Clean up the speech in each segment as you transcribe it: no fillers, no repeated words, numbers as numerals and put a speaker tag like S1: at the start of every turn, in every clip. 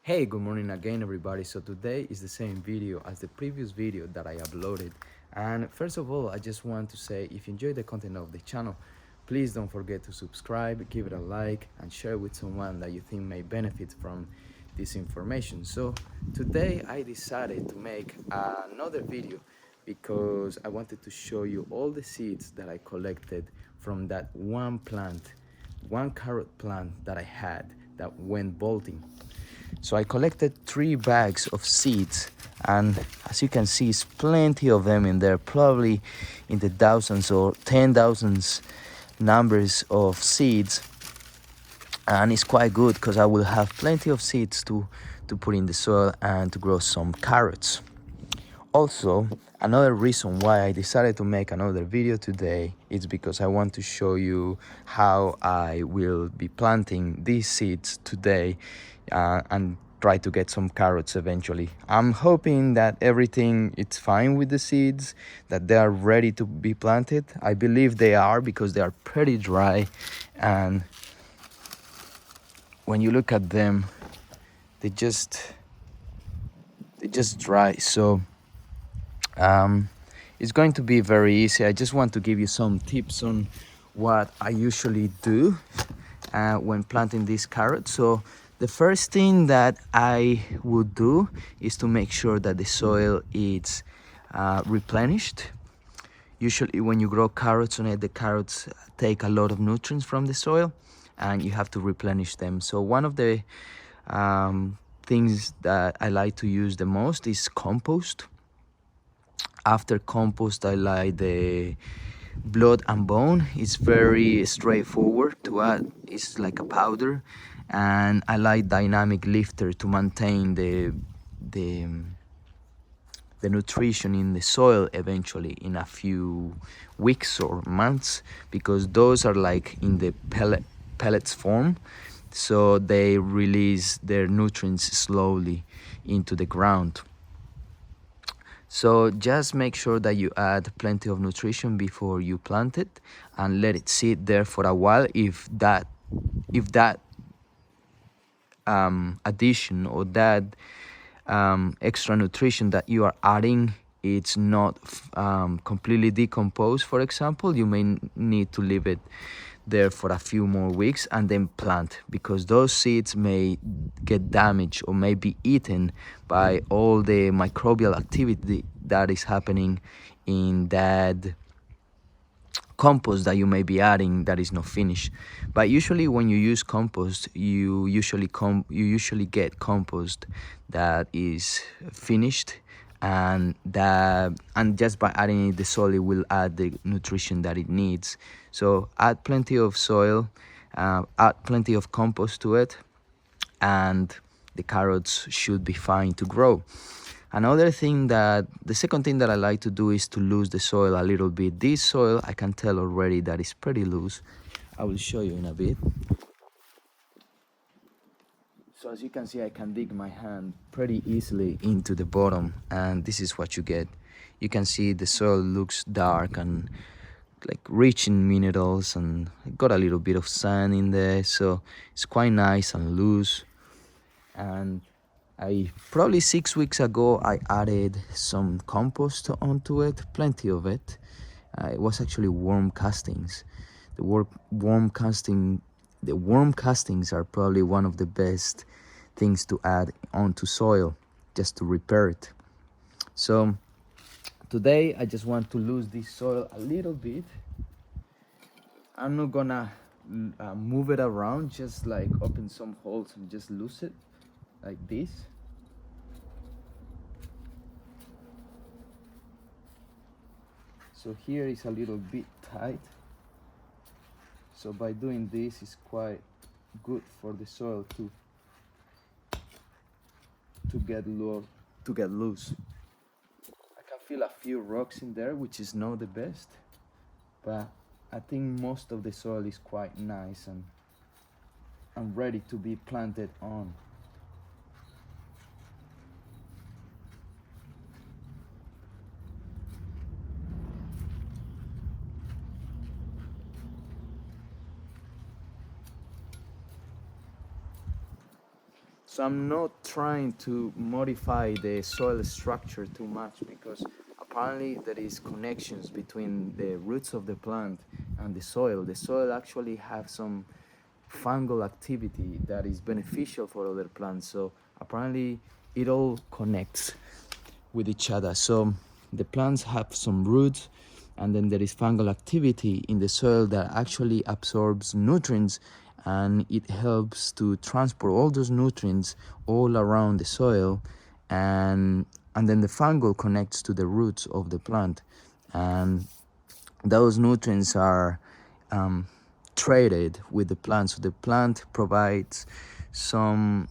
S1: Hey, good morning again, everybody. So today is the same video as the previous video that I uploaded. And first of all, I just want to say, if you enjoy the content of the channel, please don't forget to subscribe, give it a like, and share with someone that you think may benefit from this information. So today I decided to make another video because I wanted to show you all the seeds that I collected from that one plant, one carrot plant that I had that went bolting. So I collected 3 bags of seeds, and as you can see, it's plenty of them in there, probably in the thousands or 10,000s numbers of seeds. And it's quite good because I will have plenty of seeds to put in the soil and to grow some carrots. Also, another reason why I decided to make another video today is because I want to show you how I will be planting these seeds today and try to get some carrots eventually. I'm hoping that everything is fine with the seeds, that they are ready to be planted. I believe they are because they are pretty dry, and when you look at them, they just dry. So it's going to be very easy. I just want to give you some tips on what I usually do when planting these carrots. So the first thing that I would do is to make sure that the soil is replenished. Usually when you grow carrots on it, the carrots take a lot of nutrients from the soil and you have to replenish them. So one of the things that I like to use the most is compost. After compost, I like the blood and bone. It's very straightforward to add. It's like a powder, and I like dynamic lifter to maintain the the nutrition in the soil eventually in a few weeks or months, because those are like in the pellets form, so they release their nutrients slowly into the ground. So just make sure that you add plenty of nutrition before you plant it and let it sit there for a while. If that addition or that extra nutrition that you are adding, it's not completely decomposed, for example, you may need to leave it there for a few more weeks and then plant, because those seeds may get damaged or may be eaten by all the microbial activity that is happening in that compost that you may be adding that is not finished. But usually when you use compost, you usually get compost that is finished, and just by adding it, the soil will add the nutrition that it needs. So add plenty of soil, add plenty of compost to it, and the carrots should be fine to grow. The second thing that I like to do is to lose the soil a little bit. This soil, I can tell already that it's pretty loose. I will show you in a bit. So as you can see, I can dig my hand pretty easily into the bottom, and this is what you get. You can see the soil looks dark and like rich in minerals, and got a little bit of sand in there, so it's quite nice and loose. And I probably 6 weeks ago I added some compost onto it, plenty of it. It was actually worm castings. The worm castings are probably one of the best things to add onto soil just to repair it. So today I just want to lose this soil a little bit. I'm not gonna move it around, just like open some holes and just lose it like this. So here is a little bit tight. So by doing this, is quite good for the soil to get loose. I can feel a few rocks in there, which is not the best, but I think most of the soil is quite nice and ready to be planted on. So I'm not trying to modify the soil structure too much, because apparently there is connections between the roots of the plant and the soil. The soil actually have some fungal activity that is beneficial for other plants. So apparently it all connects with each other. So the plants have some roots, and then there is fungal activity in the soil that actually absorbs nutrients, and it helps to transport all those nutrients all around the soil, and then the fungal connects to the roots of the plant, and those nutrients are traded with the plant. So the plant provides some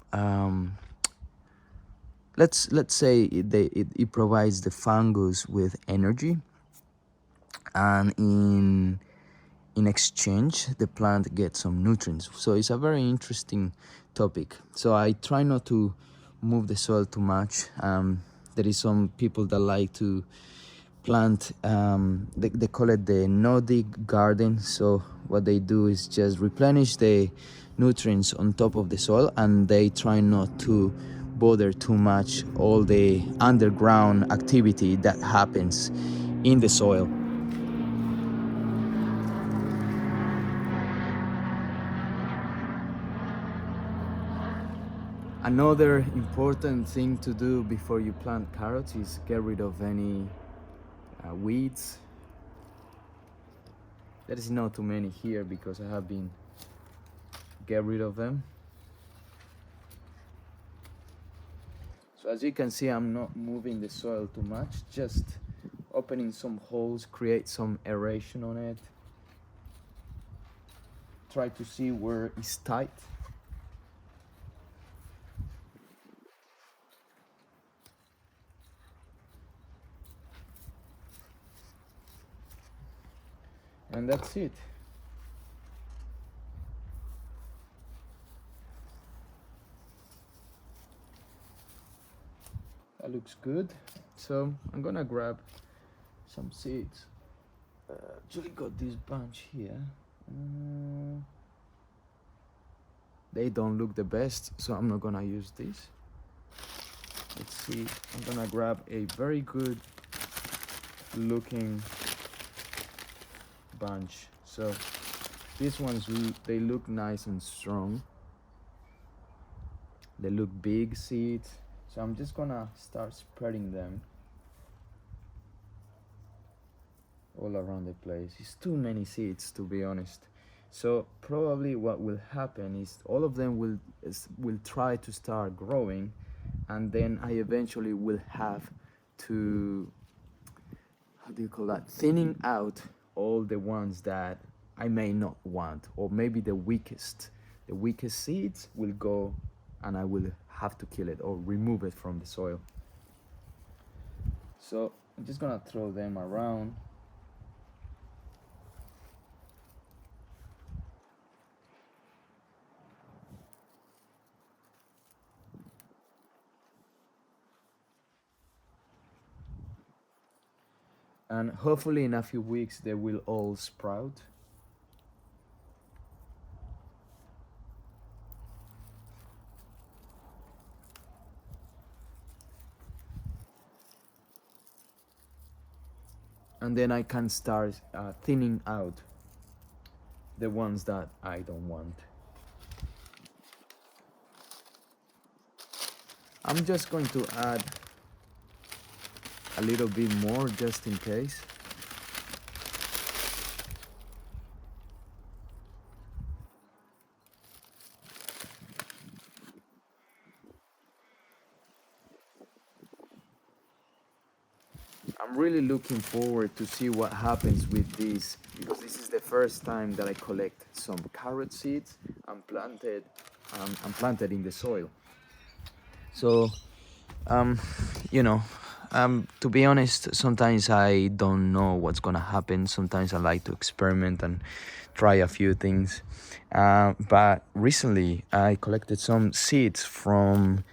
S1: let's say it provides the fungus with energy, and in exchange the plant gets some nutrients. So it's a very interesting topic. So I try not to move the soil too much. There is some people that like to plant, they call it the no-dig garden. So what they do is just replenish the nutrients on top of the soil, and they try not to bother too much all the underground activity that happens in the soil. Another important thing to do before you plant carrots is get rid of any weeds. There is not too many here because I have been get rid of them. So as you can see, I'm not moving the soil too much, just opening some holes, create some aeration on it. Try to see where it's tight. And that's it. That looks good. So I'm gonna grab some seeds. Actually got this bunch here. They don't look the best, so I'm not gonna use this. Let's see, I'm gonna grab a very good looking bunch. So these ones, they look nice and strong. They look big seeds. So I'm just gonna start spreading them all around the place. It's too many seeds, to be honest. So probably what will happen is all of them will try to start growing, and then I eventually will have to, how do you call that, thinning out all the ones that I may not want, or maybe the weakest seeds will go, and I will have to kill it or remove it from the soil. So I'm just gonna throw them around. And hopefully in a few weeks they will all sprout. And then I can start thinning out the ones that I don't want. I'm just going to add a little bit more just in case. I'm really looking forward to see what happens with this, because this is the first time that I collect some carrot seeds and planted in the soil. So to be honest, sometimes I don't know what's gonna happen. Sometimes I like to experiment and try a few things, but recently I collected some seeds from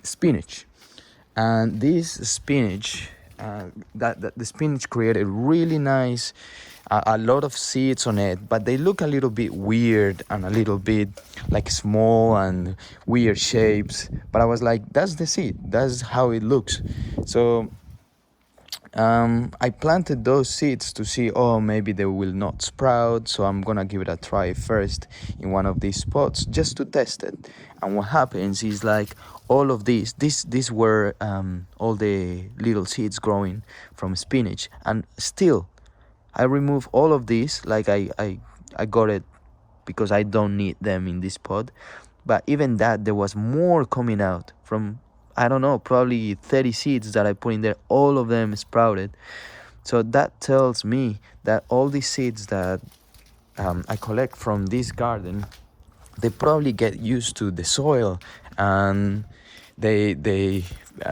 S1: spinach, and this spinach, that the spinach created really nice a lot of seeds on it, but they look a little bit weird and a little bit like small and weird shapes. But I was like, that's the seed, that's how it looks. So I planted those seeds to see, oh, maybe they will not sprout, so I'm gonna give it a try first in one of these spots just to test it. And what happens is, like, all of these were all the little seeds growing from spinach, and still I remove all of these, like I got it because I don't need them in this pod. But even that, there was more coming out from, I don't know, probably 30 seeds that I put in there. All of them sprouted. So that tells me that all these seeds that I collect from this garden, they probably get used to the soil, and they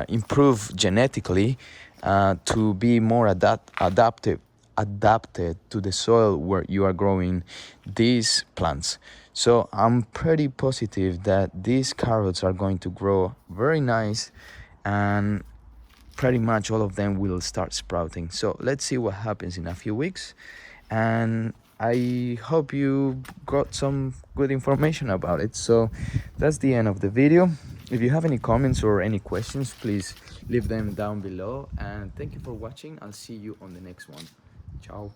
S1: improve genetically to be more adapted to the soil where you are growing these plants. So I'm pretty positive that these carrots are going to grow very nice, and pretty much all of them will start sprouting. So let's see what happens in a few weeks, and I hope you got some good information about it. So that's the end of the video. If you have any comments or any questions, please leave them down below, and thank you for watching. I'll see you on the next one. Ciao.